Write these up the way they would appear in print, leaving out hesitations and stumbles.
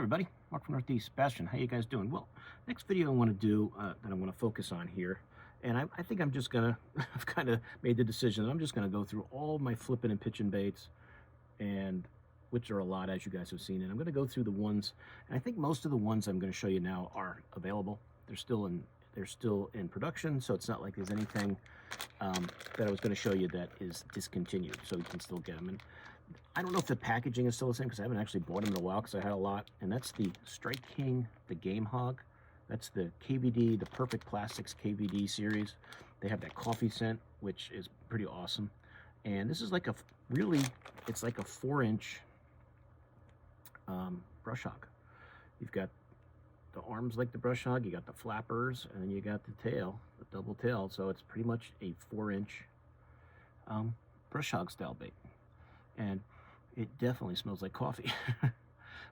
everybody, Mark from Northeast Sebastian. How you guys doing? Well, next video I want to do that I want to focus on here, and I think I'm just gonna I've kind of made the decision that I'm just gonna go through all my flipping and pitching baits, and which are a lot, as you guys have seen, and I'm gonna go through the ones, and I think most of the ones I'm gonna show you now are available. They're still in production, so it's not like there's anything that I was going to show you that is discontinued, so you can still get them. And I don't know if the packaging is still the same because I haven't actually bought them in a while because I had a lot. And that's the Strike King, the Game Hog. That's the KVD, the Perfect Plastics KVD series. They have that coffee scent, which is pretty awesome. And this is like it's like a 4-inch brush hog. You've got the arms like the brush hog, you got the flappers, and then you got the tail, the double tail. So it's pretty much a 4-inch brush hog style bait. And it definitely smells like coffee.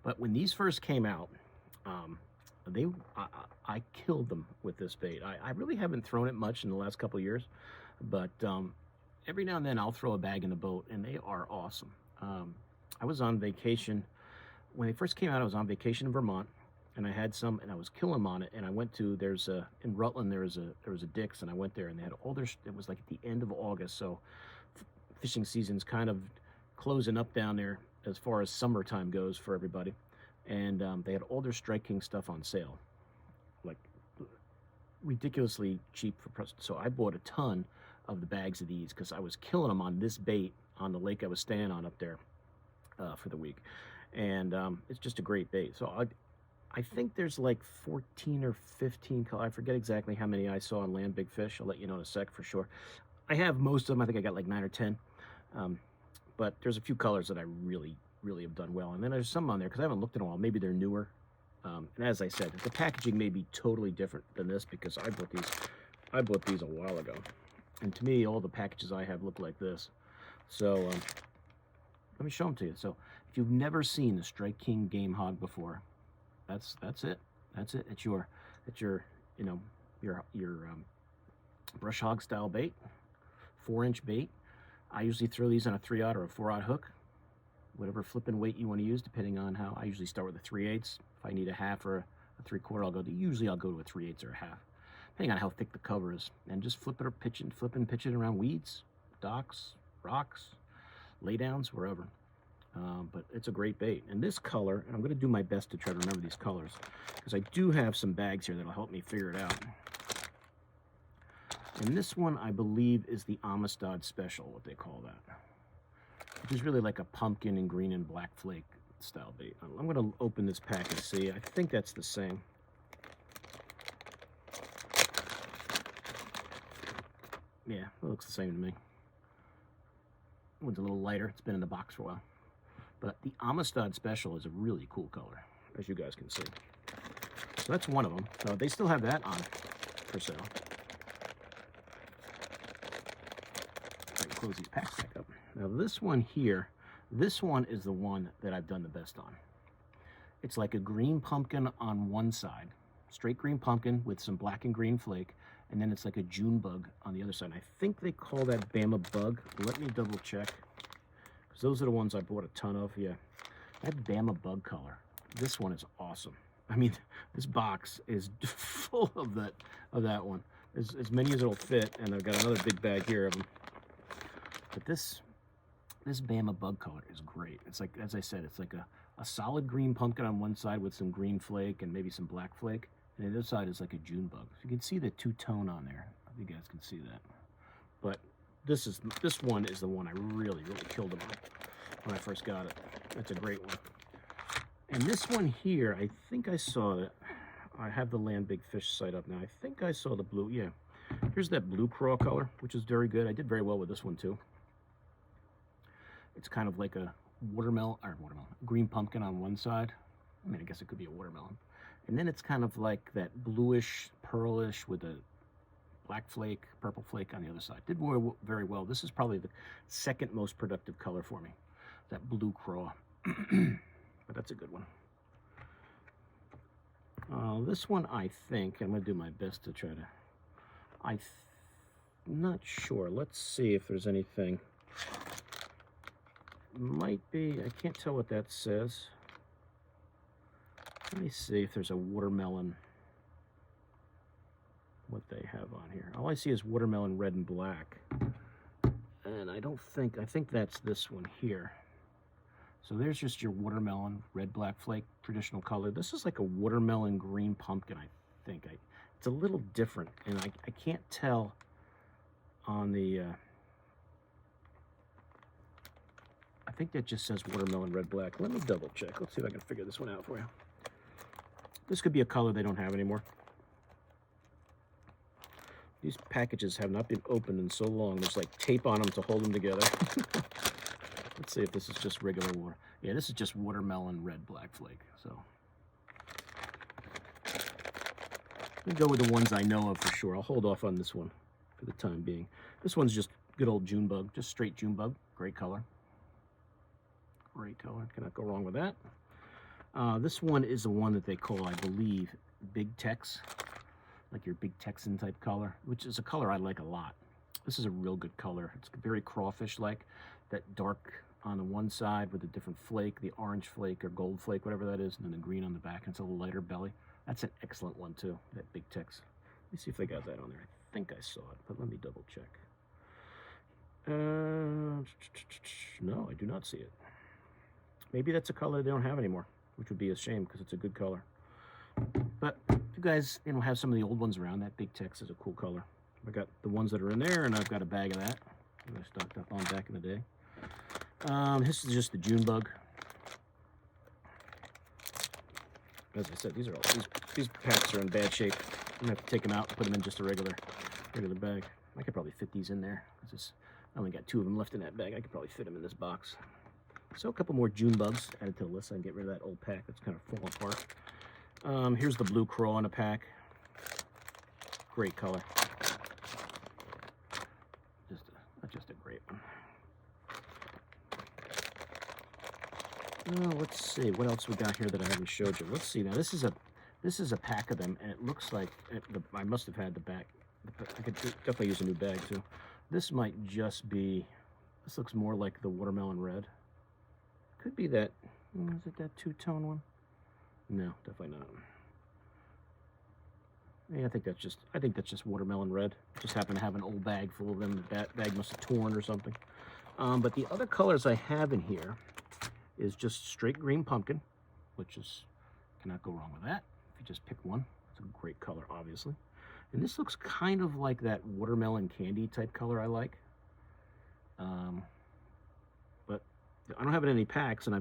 But when these first came out, I killed them with this bait. I really haven't thrown it much in the last couple of years, but every now and then I'll throw a bag in the boat, and they are awesome. I was on vacation. When they first came out, I was on vacation in Vermont, and I had some, and I was killing them on it. And I went to, in Rutland, there was a Dick's, and I went there, and they had all their, it was like at the end of August, so fishing season's kind of closing up down there as far as summertime goes for everybody. And they had all their Strike King stuff on sale, like ridiculously cheap for so I bought a ton of the bags of these because I was killing them on this bait on the lake I was staying on up there for the week. And it's just a great bait. So I think there's like 14 or 15 colors. I forget exactly how many I saw on Land Big Fish. I'll let you know in a sec for sure. I have most of them. I think I got like 9 or 10. But there's a few colors that I really have done well. And then there's some on there because I haven't looked in a while. Maybe they're newer. And as I said, the packaging may be totally different than this because I bought these a while ago. And to me, all the packages I have look like this. So let me show them to you. So if you've never seen the Strike King Game Hog before, that's it. That's it. It's your brush hog style bait, 4-inch bait. I usually throw these on a 3/0 or a 4/0 hook, whatever flipping weight you want to use, depending on how. I usually start with a 3/8. If I need a half or a 3/4, I'll go to a 3/8 or a half, depending on how thick the cover is. And just flip and pitch it around weeds, docks, rocks, laydowns, wherever. But it's a great bait. And this color, and I'm going to do my best to try to remember these colors, because I do have some bags here that'll help me figure it out. And this one, I believe, is the Amistad Special, what they call that, which is really like a pumpkin and green and black flake style bait. I'm going to open this pack and see. I think that's the same. Yeah, it looks the same to me. One's a little lighter. It's been in the box for a while. But the Amistad Special is a really cool color, as you guys can see. So that's one of them. So they still have that on for sale. I can close these packs back up. Now this one here, this one is the one that I've done the best on. It's like a green pumpkin on one side, straight green pumpkin with some black and green flake, and then it's like a June bug on the other side. I think they call that Bama bug. Let me double check. Those are the ones I bought a ton of. Yeah, that Bama bug color. This one is awesome. I mean, this box is full of that one. As many as it'll fit, and I've got another big bag here of them. But this Bama bug color is great. It's like, as I said, it's like a solid green pumpkin on one side with some green flake and maybe some black flake, and the other side is like a June bug. So you can see the two-tone on there. I think you guys can see that. But this one is the one I really killed them on when I first got it. That's a great one. And this one here, I think I saw it. I have the Land Big Fish site up now. I think I saw the blue. Yeah, here's that blue craw color, which is very good. I did very well with this one too. It's kind of like a watermelon, green pumpkin on one side. I mean, I guess it could be a watermelon. And then it's kind of like that bluish, pearlish with a black flake, purple flake on the other side. Did very well. This is probably the second most productive color for me, that blue craw. But that's a good one. This one, I think, I'm going to do my best to try to, I'm not sure. Let's see if there's anything. Might be, I can't tell what that says. Let me see if there's a watermelon, what they have on here. All I see is watermelon red and black. And I think that's this one here. So there's just your watermelon red, black flake, traditional color. This is like a watermelon green pumpkin, I think. It's a little different, and I can't tell on the, I think that just says watermelon red, black. Let me double check. Let's see if I can figure this one out for you. This could be a color they don't have anymore. These packages have not been opened in so long. There's like tape on them to hold them together. Let's see if this is just regular water. Yeah, this is just watermelon red, black flake. So let me go with the ones I know of for sure. I'll hold off on this one for the time being. This one's just good old June bug, just straight June bug. Great color. Great color. Cannot go wrong with that. This one is the one that they call, I believe, Big Tex, like your Big Texan type color, which is a color I like a lot. This is a real good color. It's very crawfish-like, that dark on the one side with a different flake, the orange flake or gold flake, whatever that is, and then the green on the back. And it's a little lighter belly. That's an excellent one too, that Big Tex. Let me see if they got that on there. I think I saw it, but let me double check. No, I do not see it. Maybe that's a color they don't have anymore, which would be a shame because it's a good color. But if you guys, have some of the old ones around, that Big Tex is a cool color. I got the ones that are in there, and I've got a bag of that I stocked up on back in the day. This is just the June bug. As I said, these packs are in bad shape. I'm gonna have to take them out and put them in just a regular bag. I could probably fit these in there because I only got 2 of them left in that bag. I could probably fit them in this box. So a couple more June bugs added to the list. I can get rid of that old pack that's kind of falling apart. Here's the blue craw in a pack. Great color. Just a great one. Let's see what else we got here that I haven't showed you. Let's see. Now this is a pack of them, and it looks like I must have had the back. I could definitely use a new bag too. This might just be. This looks more like the watermelon red. Could be that. Is it that two-tone one? No, definitely not. Yeah, I think that's just watermelon red. Just happen to have an old bag full of them. That bag must have torn or something. But the other colors I have in here is just straight green pumpkin, which is, cannot go wrong with that. If you just pick one, it's a great color, obviously. And this looks kind of like that watermelon candy type color I like. But I don't have it in any packs, and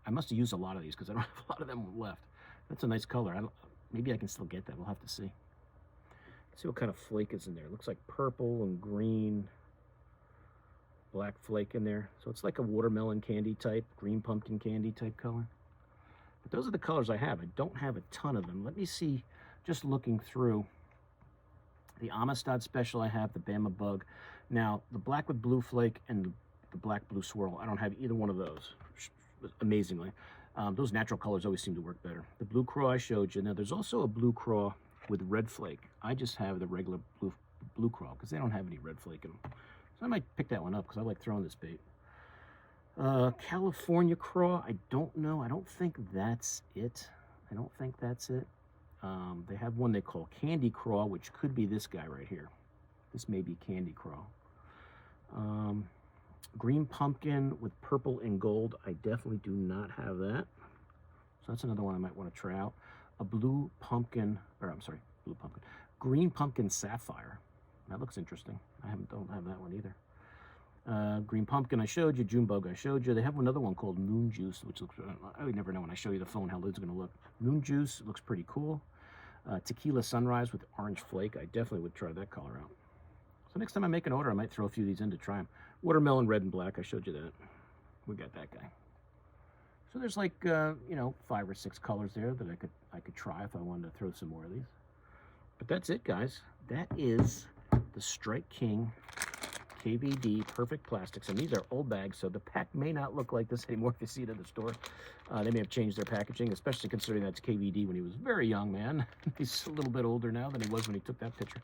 I must have used a lot of these because I don't have a lot of them left. That's a nice color. Maybe I can still get that. We'll have to see. Let's see what kind of flake is in there. It looks like purple and green, black flake in there. So it's like a watermelon candy type, green pumpkin candy type color. But those are the colors I have. I don't have a ton of them. Let me see, just looking through the Amistad Special I have, the Bama Bug. Now, the black with blue flake and the black blue swirl, I don't have either one of those, amazingly. Those natural colors always seem to work better. The blue craw I showed you. Now, there's also a blue craw with red flake. I just have the regular blue craw because they don't have any red flake in them. So I might pick that one up because I like throwing this bait. California craw, I don't know. I don't think that's it. They have one they call candy craw, which could be this guy right here. This may be candy craw. Green pumpkin with purple and gold. I definitely do not have that. So that's another one I might want to try out. A blue pumpkin, green pumpkin sapphire. That looks interesting. Don't have that one either. Green pumpkin I showed you, June bug I showed you. They have another one called moon juice, which looks, I would never know when I show you the phone how it's going to look. Moon juice looks pretty cool. Tequila sunrise with orange flake. I definitely would try that color out. So next time I make an order, I might throw a few of these in to try them. Watermelon red and black, I showed you that. We got that guy. So there's like 5 or 6 colors there that I could try if I wanted to throw some more of these. But that's it, guys. That is the Strike King KVD Perfect Plastics, and these are old bags, so the pack may not look like this anymore if you see it in the store. They may have changed their packaging, especially considering that's KVD when he was a very young man. He's a little bit older now than he was when he took that picture.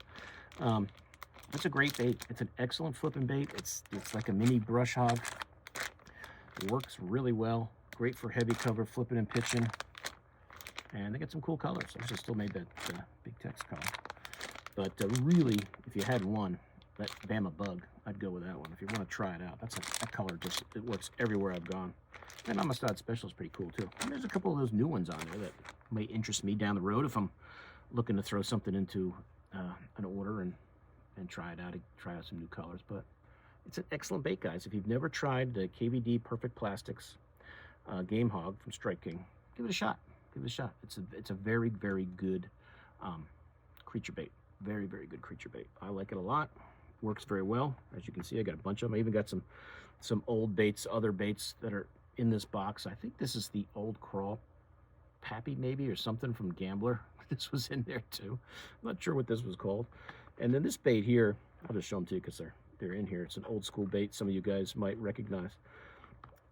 It's a great bait. It's an excellent flipping bait. It's like a mini brush hog. It works really well. Great for heavy cover flipping and pitching. And they get some cool colors. I just still made that big text color. But really, if you had one, that Bama Bug, I'd go with that one. If you want to try it out, that color just, it works everywhere I've gone. And Amistad Special is pretty cool too. And there's a couple of those new ones on there that may interest me down the road if I'm looking to throw something into an order and try it out, try out some new colors. But it's an excellent bait, guys. If you've never tried the KVD Perfect Plastics Game Hog from Strike King, give it a shot. Give it a shot. It's a very, very good creature bait. Very, very good creature bait. I like it a lot. Works very well. As you can see, I got a bunch of them. I even got some old baits, other baits that are in this box. I think this is the old crawl pappy maybe, or something from Gambler. This was in there too. I'm not sure what this was called. And then this bait here, I'll just show them to you because they're in here. It's an old school bait some of you guys might recognize.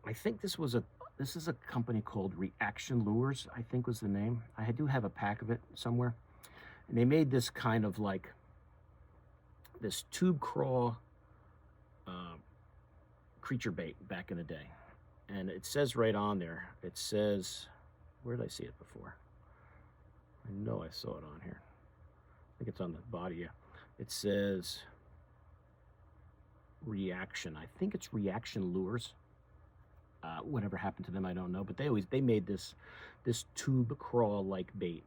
I think this is a company called Reaction Lures, I think was the name. I do have a pack of it somewhere. And they made this kind of like this tube crawl creature bait back in the day. And it says right on there, it says, where did I see it before? I know I saw it on here. I think it's on the body, yeah. It says Reaction. I think it's Reaction Lures. Whatever happened to them, I don't know. But they made this tube crawl like bait,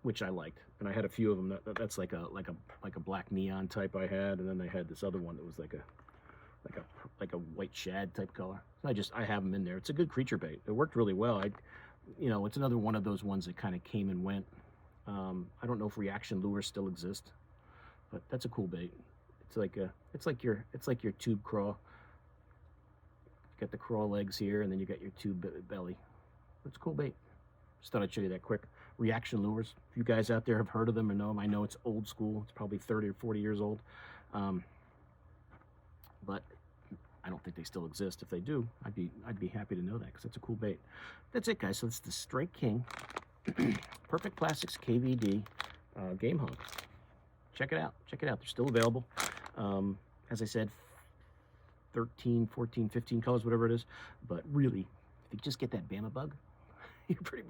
which I liked, and I had a few of them. That's like a black neon type I had, and then they had this other one that was like a white shad type color. So I have them in there. It's a good creature bait. It worked really well. It's another one of those ones that kind of came and went. I don't know if Reaction Lures still exist, but that's a cool bait. It's like your tube crawl. You got the crawl legs here, and then you got your tube belly. It's a cool bait. Just thought I'd show you that quick. Reaction Lures. If you guys out there have heard of them or know them, I know it's old school. It's probably 30 or 40 years old. But I don't think they still exist. If they do, I'd be happy to know that because it's a cool bait. That's it, guys. So it's the Strike King Perfect Plastics KVD Game Hog. Check it out. Check it out. They're still available. As I said, 13, 14, 15 colors, whatever it is. But really, if you just get that Bama Bug, you're pretty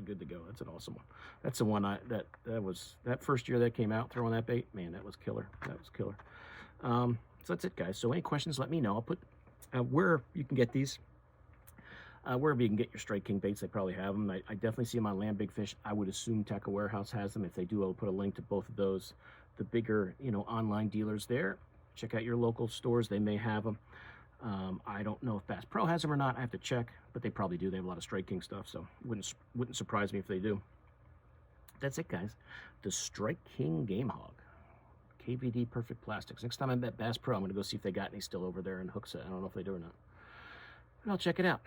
good to go. That's an awesome one. That's the one that first year that came out, throwing that bait, man, that was killer. That was killer. So that's it, guys. So any questions, let me know. I'll put where you can get these. Wherever you can get your Strike King baits, they probably have them. I definitely see them on Land Big Fish. I would assume Tackle Warehouse has them. If they do, I'll put a link to both of those. The bigger, online dealers there. Check out your local stores. They may have them. I don't know if Bass Pro has them or not. I have to check, but they probably do. They have a lot of Strike King stuff, so wouldn't surprise me if they do. That's it, guys. The Strike King Game Hog. KVD Perfect Plastics. Next time I'm at Bass Pro, I'm going to go see if they got any still over there in Hookset. I don't know if they do or not. But I'll check it out.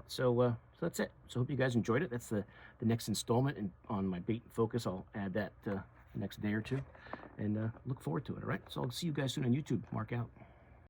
So that's it. So hope you guys enjoyed it. That's the next installment on my bait and focus. I'll add that the next day or two. And look forward to it, all right? So I'll see you guys soon on YouTube. Mark out.